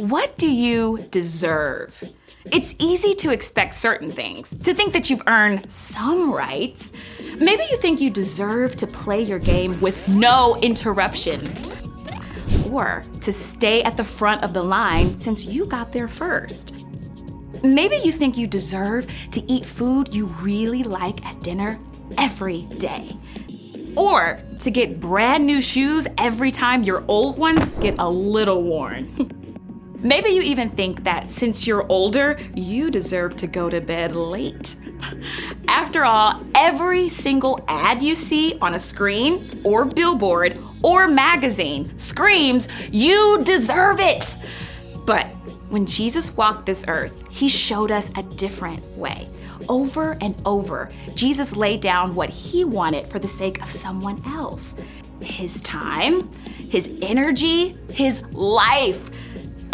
What do you deserve? It's easy to expect certain things, to think that you've earned some rights. Maybe you think you deserve to play your game with no interruptions, or to stay at the front of the line since you got there first. Maybe you think you deserve to eat food you really like at dinner every day, or to get brand new shoes every time your old ones get a little worn. Maybe you even think that since you're older, you deserve to go to bed late. After all, every single ad you see on a screen or billboard or magazine screams, you deserve it. But when Jesus walked this earth, he showed us a different way. Over and over, Jesus laid down what he wanted for the sake of someone else. His time, his energy, his life.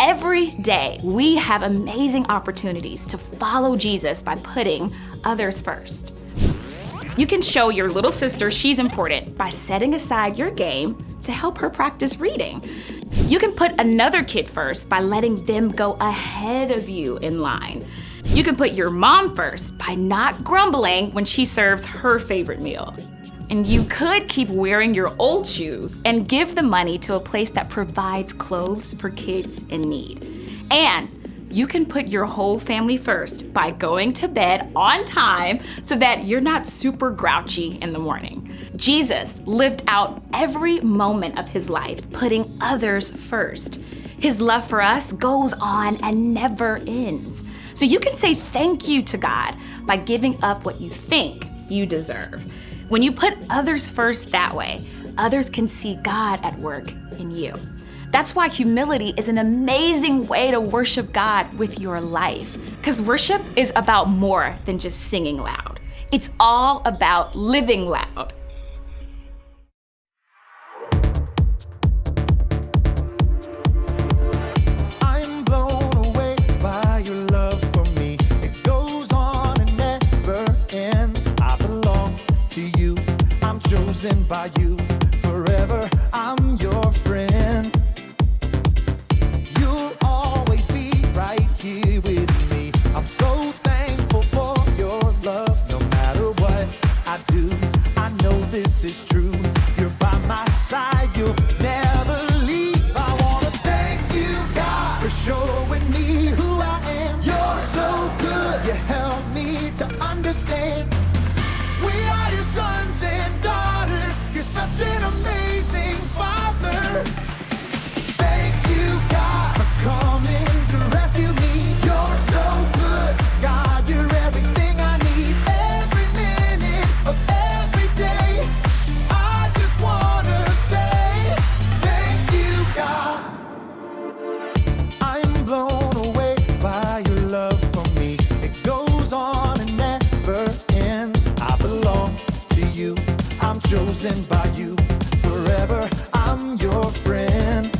Every day, we have amazing opportunities to follow Jesus by putting others first. You can show your little sister she's important by setting aside your game to help her practice reading. You can put another kid first by letting them go ahead of you in line. You can put your mom first by not grumbling when she serves her favorite meal. And you could keep wearing your old shoes and give the money to a place that provides clothes for kids in need. And you can put your whole family first by going to bed on time so that you're not super grouchy in the morning. Jesus lived out every moment of his life putting others first. His love for us goes on and never ends. So you can say thank you to God by giving up what you think you deserve. When you put others first that way, others can see God at work in you. That's why humility is an amazing way to worship God with your life. Because worship is about more than just singing loud. It's all about living loud. I'm blown away by your love for me. It goes on and never ends. I belong to you. I'm chosen by you. Forever, I'm your friend. You'll always be right here with me. I'm so thankful for your love. No matter what I do, I know this is true. You're by my side, you'll never leave. I wanna thank you, God, for showing me who I am. You're so good, you help me to understand. We are your sons and daughters. You're such an amazing father. Thank you, God, for coming to rescue me. You're so good, God, you're everything I need. Every minute of every day, I just wanna say thank you, God. I'm blown away by your love for me. It goes on and never ends. I belong to you. I'm chosen by you. Forever, I'm your friend.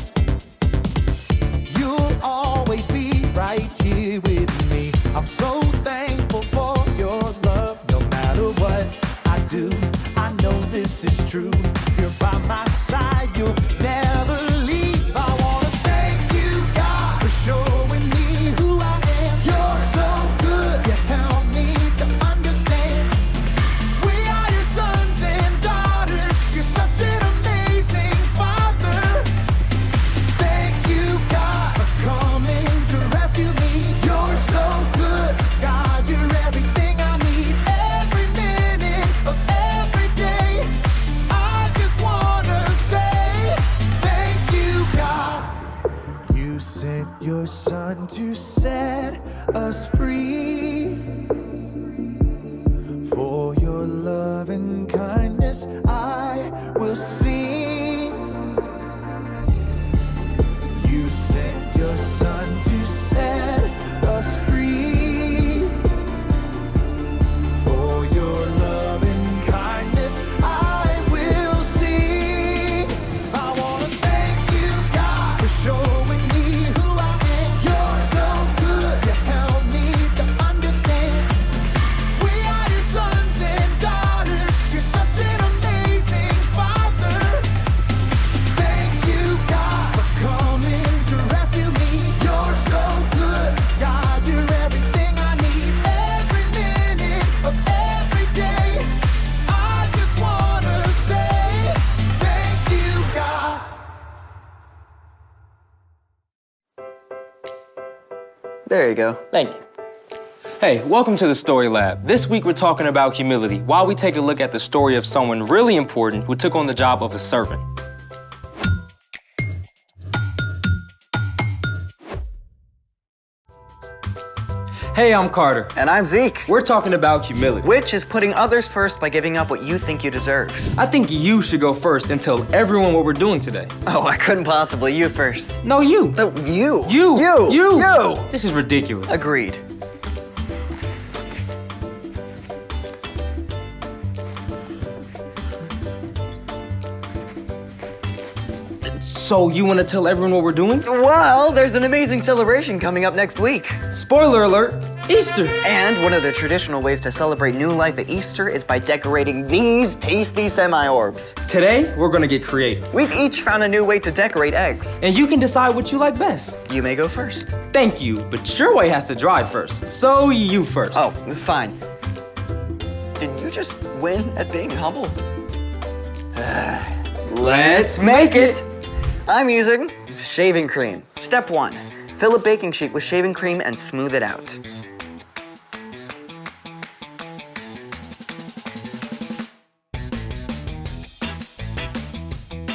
You'll always be right here with me. I'm so thankful for your love. No matter what I do, I know this is true. You're by my side, you'll never leave. I wanna thank you, God, for showing me who I am. You're so good, you help me to understand. We are your sons and daughters. You're such an amazing father. Thank you, God, for coming to rescue me. You're so good, God, you're everything I need. Every minute of every day, I just wanna say thank you, God. You sent your son to set us free. For your love and kindness, I will sing. You sent your son to set us free. For your love and kindness, I will sing. I wanna thank you, God, for showing me who I am. You're so good, you help me to understand. We are your sons and daughters. You're such There you go. Thank you. Hey, welcome to the StoryLab. This week we're talking about humility while we take a look at the story of someone really important who took on the job of a servant. Hey, I'm Carter. And I'm Zeke. We're talking about humility. Which is putting others first by giving up what you think you deserve. I think you should go first and tell everyone what we're doing today. Oh, I couldn't possibly. You first. No, you. No, you. You. This is ridiculous. Agreed. So you want to tell everyone what we're doing? Well, there's an amazing celebration coming up next week. Spoiler alert, Easter. And one of the traditional ways to celebrate new life at Easter is by decorating these tasty semi-orbs. Today, we're gonna get creative. We've each found a new way to decorate eggs. And you can decide what you like best. You may go first. Thank you, but your way has to dry first. So you first. Oh, it's fine. Did you just win at being humble? Let's make it. I'm using shaving cream. Step 1, fill a baking sheet with shaving cream and smooth it out.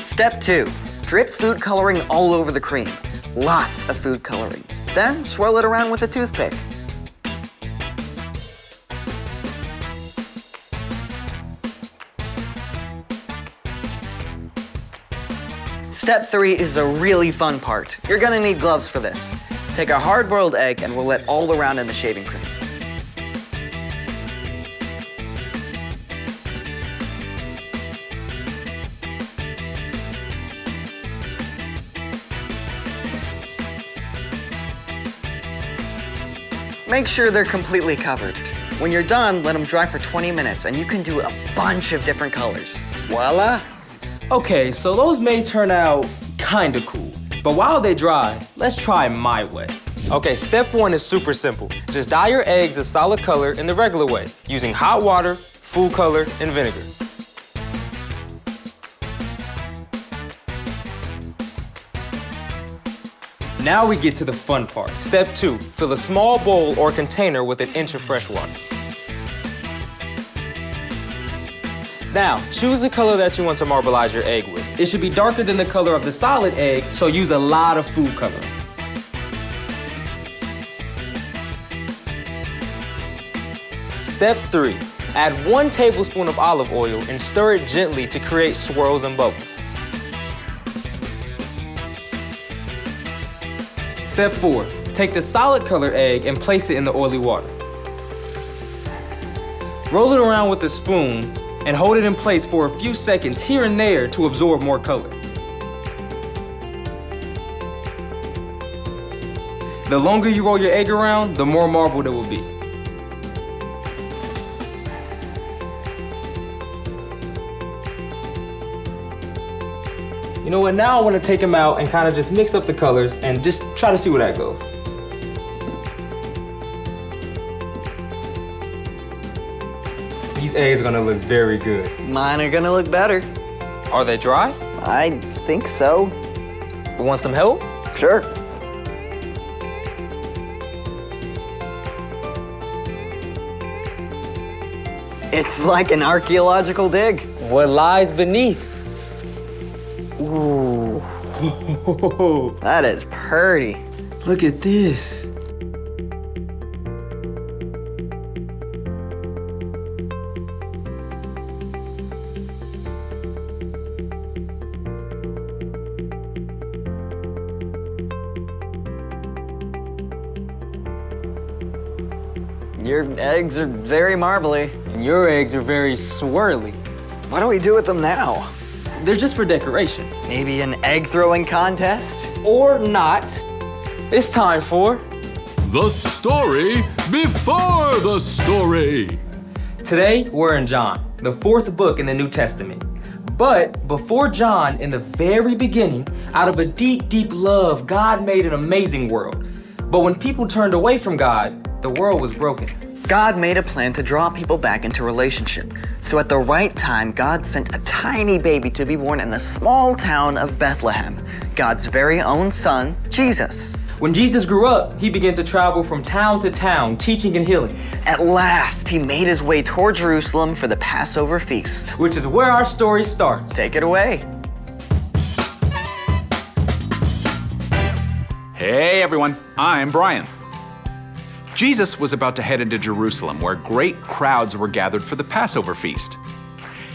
Step 2, drip food coloring all over the cream. Lots of food coloring. Then swirl it around with a toothpick. Step 3 is the really fun part. You're gonna need gloves for this. Take a hard-boiled egg and roll it all around in the shaving cream. Make sure they're completely covered. When you're done, let them dry for 20 minutes and you can do a bunch of different colors. Voila! Okay, so those may turn out kinda cool. But while they dry, let's try my way. Okay, step 1 is super simple. Just dye your eggs a solid color in the regular way, using hot water, food color, and vinegar. Now we get to the fun part. Step 2, fill a small bowl or container with 1 inch of fresh water. Now, choose the color that you want to marbleize your egg with. It should be darker than the color of the solid egg, so use a lot of food coloring. Step 3, add 1 tablespoon of olive oil and stir it gently to create swirls and bubbles. Step 4, take the solid colored egg and place it in the oily water. Roll it around with a spoon and hold it in place for a few seconds here and there to absorb more color. The longer you roll your egg around, the more marbled it will be. You know what, now I want to take them out and kind of just mix up the colors and just try to see where that goes. These eggs are gonna look very good. Mine are gonna look better. Are they dry? I think so. Want some help? Sure. It's like an archaeological dig. What lies beneath? Ooh. That is pretty. Look at this. Your eggs are very marbly. And your eggs are very swirly. What do we do with them now? They're just for decoration. Maybe an egg throwing contest? Or not. It's time for The story before the story. Today, we're in John, the 4th book in the New Testament. But before John, in the very beginning, out of a deep, deep love, God made an amazing world. But when people turned away from God, the world was broken. God made a plan to draw people back into relationship. So at the right time, God sent a tiny baby to be born in the small town of Bethlehem, God's very own son, Jesus. When Jesus grew up, he began to travel from town to town, teaching and healing. At last, he made his way toward Jerusalem for the Passover feast. Which is where our story starts. Take it away. Hey everyone, I'm Brian. Jesus was about to head into Jerusalem where great crowds were gathered for the Passover feast.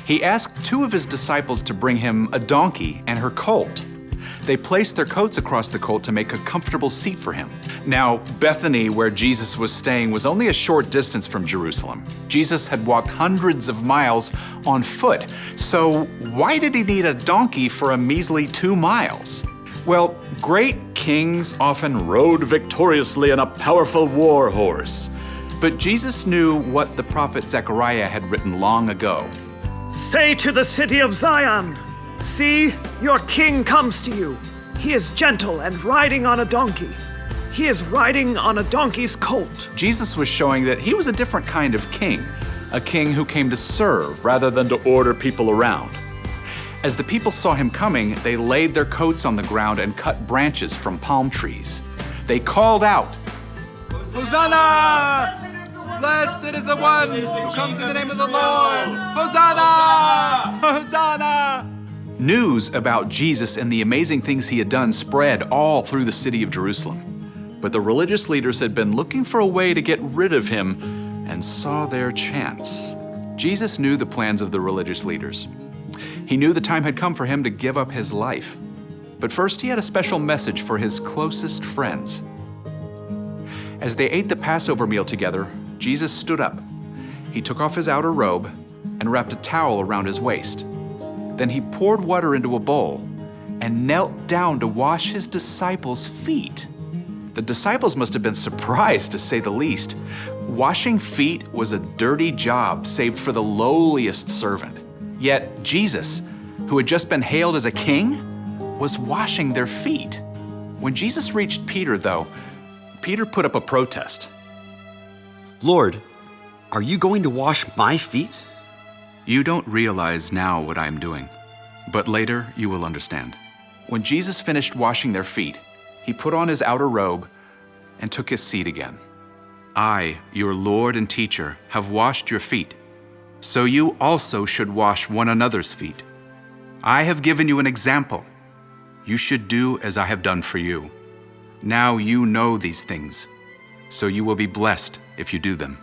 He asked two of his disciples to bring him a donkey and her colt. They placed their coats across the colt to make a comfortable seat for him. Now, Bethany, where Jesus was staying, was only a short distance from Jerusalem. Jesus had walked hundreds of miles on foot, so why did he need a donkey for a measly 2 miles? Well, great kings often rode victoriously on a powerful war horse. But Jesus knew what the prophet Zechariah had written long ago. Say to the city of Zion, see, your king comes to you. He is gentle and riding on a donkey. He is riding on a donkey's colt. Jesus was showing that he was a different kind of king, a king who came to serve rather than to order people around. As the people saw him coming, they laid their coats on the ground and cut branches from palm trees. They called out, Hosanna! Blessed is the one who comes in the name of the Lord! Hosanna! Hosanna! News about Jesus and the amazing things he had done spread all through the city of Jerusalem. But the religious leaders had been looking for a way to get rid of him and saw their chance. Jesus knew the plans of the religious leaders. He knew the time had come for him to give up his life. But first, he had a special message for his closest friends. As they ate the Passover meal together, Jesus stood up. He took off his outer robe and wrapped a towel around his waist. Then he poured water into a bowl and knelt down to wash his disciples' feet. The disciples must have been surprised, to say the least. Washing feet was a dirty job saved for the lowliest servant. Yet Jesus, who had just been hailed as a king, was washing their feet. When Jesus reached Peter, though, Peter put up a protest. Lord, are you going to wash my feet? You don't realize now what I am doing, but later you will understand. When Jesus finished washing their feet, he put on his outer robe and took his seat again. I, your Lord and teacher, have washed your feet. So you also should wash one another's feet. I have given you an example. You should do as I have done for you. Now you know these things, so you will be blessed if you do them.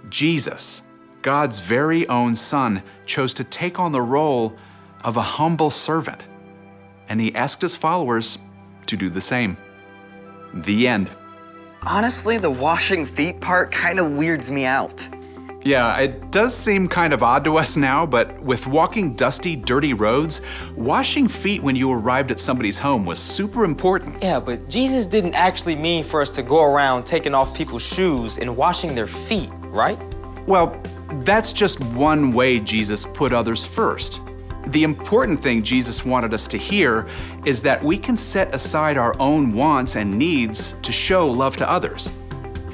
Jesus, God's very own Son, chose to take on the role of a humble servant, and he asked his followers to do the same. The end. Honestly, the washing feet part kind of weirds me out. Yeah, it does seem kind of odd to us now, but with walking dusty, dirty roads, washing feet when you arrived at somebody's home was super important. Yeah, but Jesus didn't actually mean for us to go around taking off people's shoes and washing their feet, right? Well, that's just one way Jesus put others first. The important thing Jesus wanted us to hear is that we can set aside our own wants and needs to show love to others.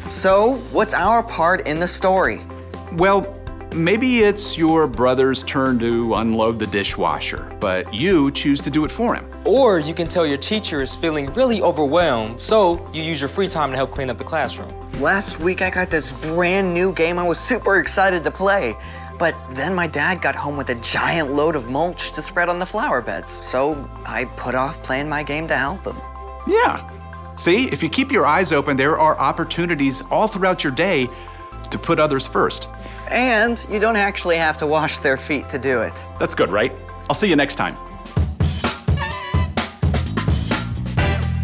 So, what's our part in the story? Well, maybe it's your brother's turn to unload the dishwasher, but you choose to do it for him. Or you can tell your teacher is feeling really overwhelmed, so you use your free time to help clean up the classroom. Last week I got this brand new game I was super excited to play, but then my dad got home with a giant load of mulch to spread on the flower beds, so I put off playing my game to help him. Yeah. See, if you keep your eyes open, there are opportunities all throughout your day to put others first. And you don't actually have to wash their feet to do it. That's good, right? I'll see you next time.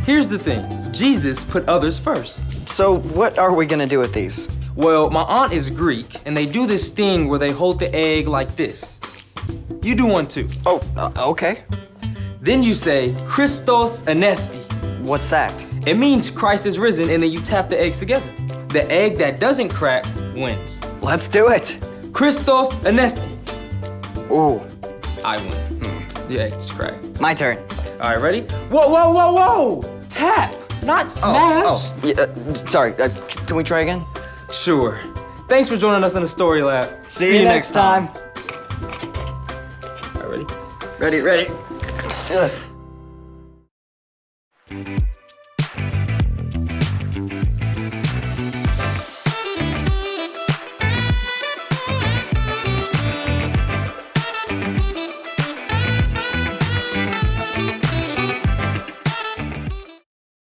Here's the thing, Jesus put others first. So what are we gonna do with these? Well, my aunt is Greek, and they do this thing where they hold the egg like this. You do one too. Oh, okay. Then you say, Christos Anesti. What's that? It means Christ is risen, and then you tap the eggs together. The egg that doesn't crack wins. Let's do it. Christos Anesti. Ooh. I win. Your egg just cracked. My turn. All right, ready? Whoa, whoa, whoa, whoa! Tap, not smash. Yeah, sorry, can we try again? Sure. Thanks for joining us in the StoryLab. See you next time. All right, ready? Ready. Ugh.